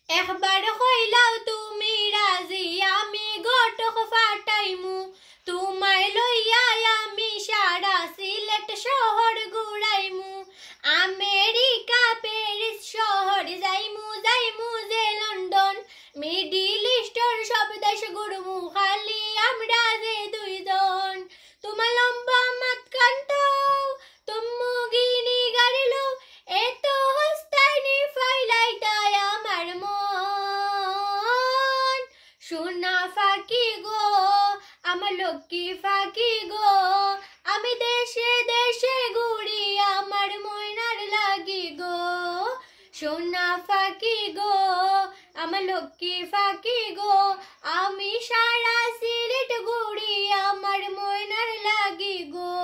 একবার হইলাও তুমি রাজি আমি ঘটক ফাটাইমু তোমায় লইয়া আমি সারা সিলেট শহর ঘুরাইমু আমেরিকা প্যারিস শহর যাইমু যাইমু যে লন্ডন মিডিল ইস্টর সব দেশ ঘুরমু খালি আমরা যে দুইজন তোমার লম্বা মাত কান্তাও তুমু গিনি গাড়িলো এত হস্তাইনি ফাইলাইতাই আমার মন সোনা ফাঁকি গো আমার লক্ষ্মী ফাঁকি গো আমি দেশে দেশে ঘুরি আমার ময়নার লাগি গো সোনা ফাঁকি গো আমার লক্ষ্মী ফাঁকি গো আমি সারা সিলেট ঘুরি আমার ময়নার লাগি গো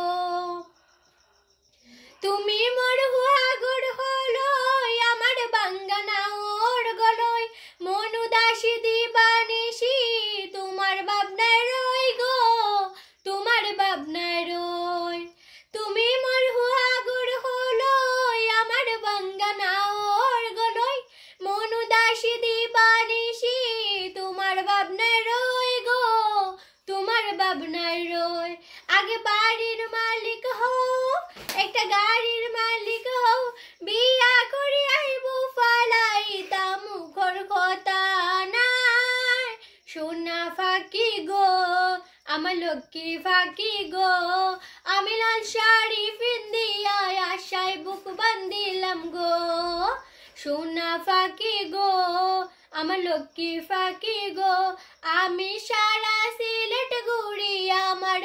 তুমি মোর হুয়াগুড় হলই আমার বাঙ্গানা ওর গলই মন উদাসী দিবানিশি তোমার ভাবনায় রই গো তোমার ভাবনায় রই তুমি মোর হুয়াগুড় হলই আমার বাঙ্গানা ওর গলই মন উদাসী দিবানিশি তোমার ভাবনায় রই গো তোমার ভাবনায় রই আগে বাড়ির মালিক হও একটা গাড়ির মালিক হও বিয়া করে আইবো ফালাইতা মুখর কথা নাই সোনা ফাঁকি গো আমার লক্ষ্মী ফাঁকি গো আমি লাল শাড়ি পিন্দিয়া আশায় বুক বান্দিলাম গো সোনা ফাঁকি গো আমার লক্ষ্মী ফাঁকি গো আমি সারা সিলেট ঘুরি আমার